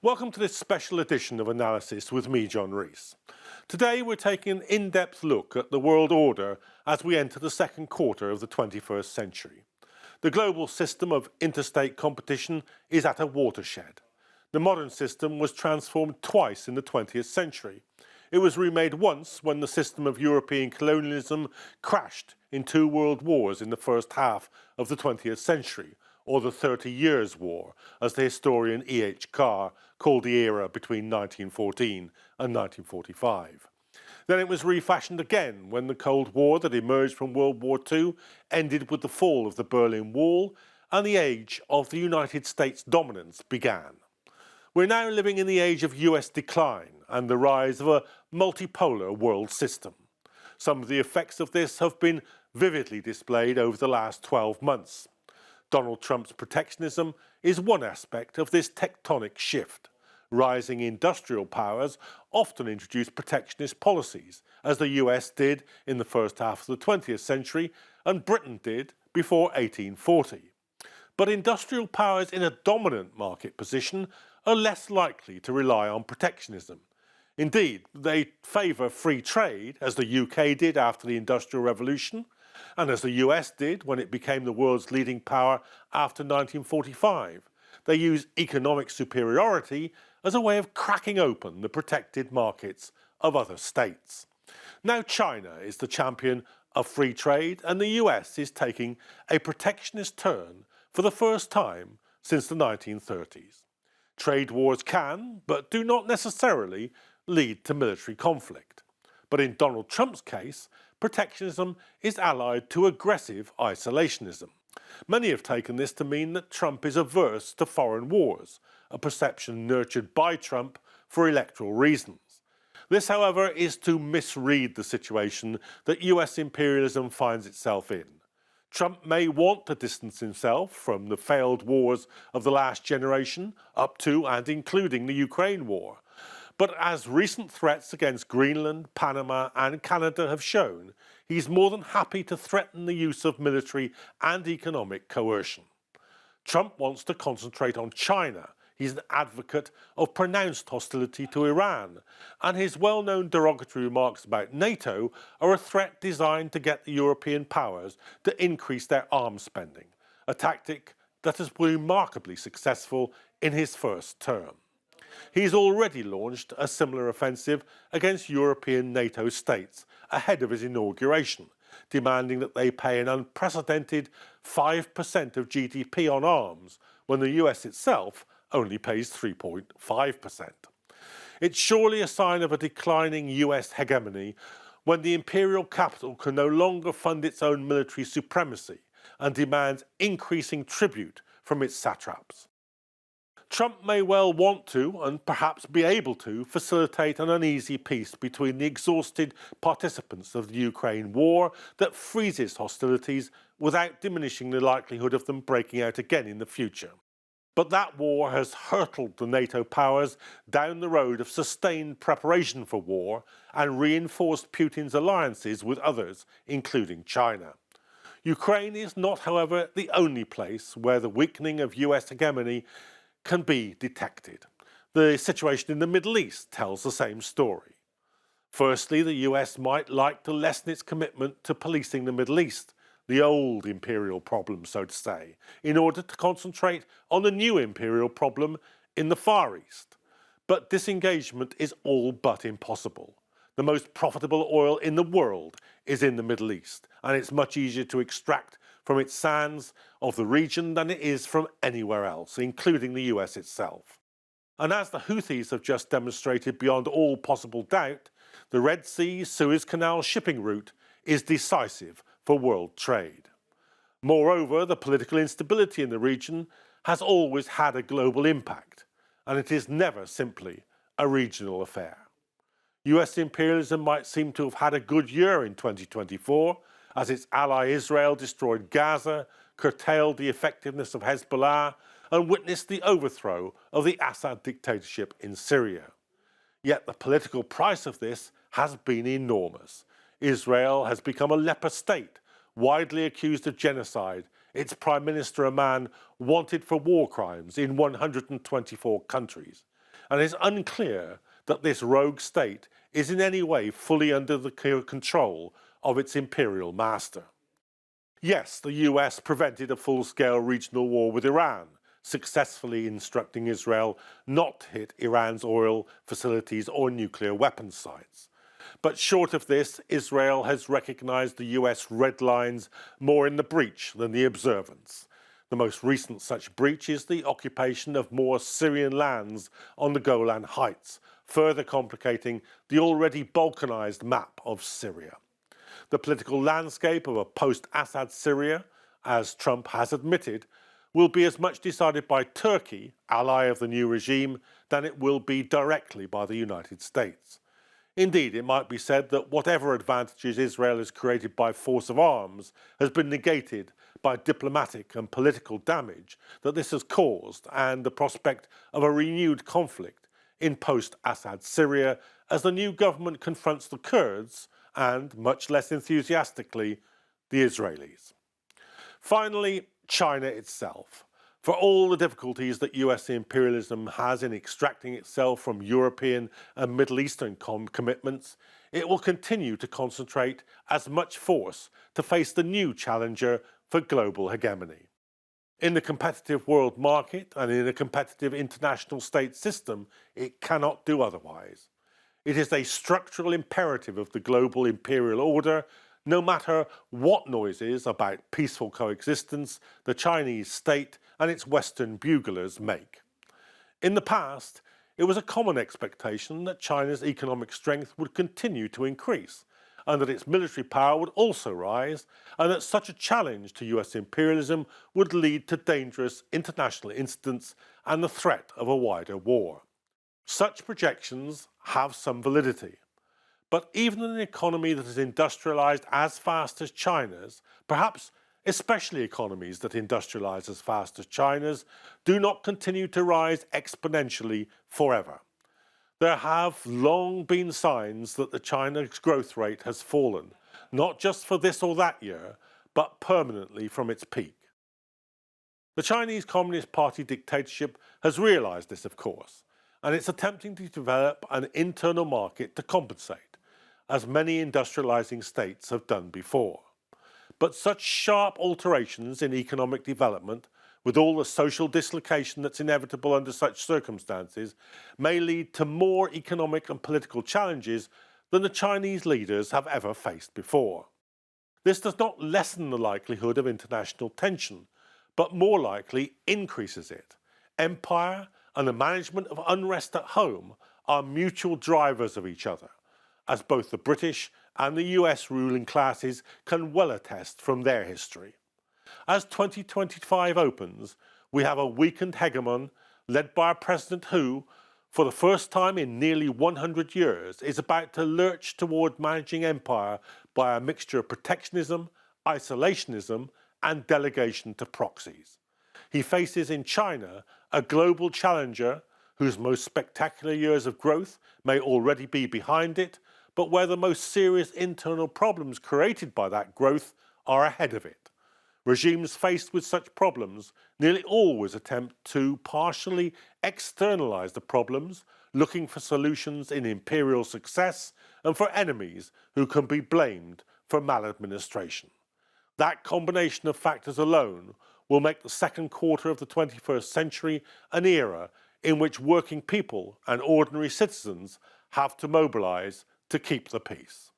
Welcome to this special edition of Analysis with me, John Rees. Today we're taking an in-depth look at the world order as we enter the second quarter of the 21st century. The global system of interstate competition is at a watershed. The modern system was transformed twice in the 20th century. It was remade once when the system of European colonialism crashed in two world wars in the first half of the 20th century, or the 30 Years' War, as the historian E.H. Carr called the era between 1914 and 1945. Then it was refashioned again when the Cold War that emerged from World War II ended with the fall of the Berlin Wall and the age of the United States dominance began. We're now living in the age of US decline and the rise of a multipolar world system. Some of the effects of this have been vividly displayed over the last 12 months. Donald Trump's protectionism is one aspect of this tectonic shift. Rising industrial powers often introduce protectionist policies, as the US did in the first half of the 20th century and Britain did before 1840. But industrial powers in a dominant market position are less likely to rely on protectionism. Indeed, they favour free trade, as the UK did after the Industrial Revolution, and as the US did when it became the world's leading power after 1945. They use economic superiority as a way of cracking open the protected markets of other states. Now China is the champion of free trade, and the US is taking a protectionist turn for the first time since the 1930s. Trade wars can, but do not necessarily, lead to military conflict. But in Donald Trump's case, protectionism is allied to aggressive isolationism. Many have taken this to mean that Trump is averse to foreign wars, a perception nurtured by Trump for electoral reasons. This, however, is to misread the situation that US imperialism finds itself in. Trump may want to distance himself from the failed wars of the last generation, up to and including the Ukraine war. But as recent threats against Greenland, Panama and Canada have shown, he's more than happy to threaten the use of military and economic coercion. Trump wants to concentrate on China. He's an advocate of pronounced hostility to Iran, and his well-known derogatory remarks about NATO are a threat designed to get the European powers to increase their arms spending, a tactic that has been remarkably successful in his first term. He's already launched a similar offensive against European NATO states ahead of his inauguration, demanding that they pay an unprecedented 5% of GDP on arms when the US itself only pays 3.5%. It's surely a sign of a declining US hegemony when the imperial capital can no longer fund its own military supremacy and demands increasing tribute from its satraps. Trump may well want to, and perhaps be able to, facilitate an uneasy peace between the exhausted participants of the Ukraine war that freezes hostilities without diminishing the likelihood of them breaking out again in the future. But that war has hurtled the NATO powers down the road of sustained preparation for war and reinforced Putin's alliances with others, including China. Ukraine is not, however, the only place where the weakening of US hegemony can be detected. The situation in the Middle East tells the same story. Firstly, the US might like to lessen its commitment to policing the Middle East, the old imperial problem, so to say, in order to concentrate on the new imperial problem in the Far East. But disengagement is all but impossible. The most profitable oil in the world is in the Middle East, and it's much easier to extract from its sands of the region than it is from anywhere else, including the US itself. And as the Houthis have just demonstrated beyond all possible doubt, the Red Sea Suez Canal shipping route is decisive for world trade. Moreover, the political instability in the region has always had a global impact, and it is never simply a regional affair. US imperialism might seem to have had a good year in 2024, as its ally Israel destroyed Gaza, curtailed the effectiveness of Hezbollah, and witnessed the overthrow of the Assad dictatorship in Syria. Yet the political price of this has been enormous. Israel has become a leper state, widely accused of genocide, its prime minister a man wanted for war crimes in 124 countries. and it's unclear that this rogue state is in any way fully under the control of its imperial master. Yes, the US prevented a full-scale regional war with Iran, successfully instructing Israel not to hit Iran's oil facilities or nuclear weapons sites. But short of this, Israel has recognized the US red lines more in the breach than the observance. The most recent such breach is the occupation of more Syrian lands on the Golan Heights, further complicating the already balkanized map of Syria. The political landscape of a post-Assad Syria, as Trump has admitted, will be as much decided by Turkey, ally of the new regime, than it will be directly by the United States. Indeed, it might be said that whatever advantages Israel has created by force of arms has been negated by diplomatic and political damage that this has caused and the prospect of a renewed conflict in post-Assad Syria as the new government confronts the Kurds and, much less enthusiastically, the Israelis. Finally, China itself. For all the difficulties that US imperialism has in extracting itself from European and Middle Eastern commitments, it will continue to concentrate as much force to face the new challenger for global hegemony. In the competitive world market and in a competitive international state system, it cannot do otherwise. It is a structural imperative of the global imperial order, no matter what noises about peaceful coexistence the Chinese state and its Western buglers make. In the past, it was a common expectation that China's economic strength would continue to increase, and that its military power would also rise, and that such a challenge to US imperialism would lead to dangerous international incidents and the threat of a wider war. Such projections have some validity. But even in an economy that is industrialized as fast as China's, perhaps especially economies that industrialize as fast as China's, do not continue to rise exponentially forever. There have long been signs that the China's growth rate has fallen, not just for this or that year, but permanently from its peak. The Chinese Communist Party dictatorship has realized this, of course, and it's attempting to develop an internal market to compensate, as many industrializing states have done before. But such sharp alterations in economic development, with all the social dislocation that's inevitable under such circumstances, may lead to more economic and political challenges than the Chinese leaders have ever faced before. This does not lessen the likelihood of international tension, but more likely increases it. Empire and the management of unrest at home are mutual drivers of each other, as both the British and the US ruling classes can well attest from their history. As 2025 opens, we have a weakened hegemon led by a president who, for the first time in nearly 100 years, is about to lurch toward managing empire by a mixture of protectionism, isolationism, and delegation to proxies. He faces in China a global challenger whose most spectacular years of growth may already be behind it, but where the most serious internal problems created by that growth are ahead of it. Regimes faced with such problems nearly always attempt to partially externalize the problems, looking for solutions in imperial success and for enemies who can be blamed for maladministration. That combination of factors alone will make the second quarter of the 21st century an era in which working people and ordinary citizens have to mobilize to keep the peace.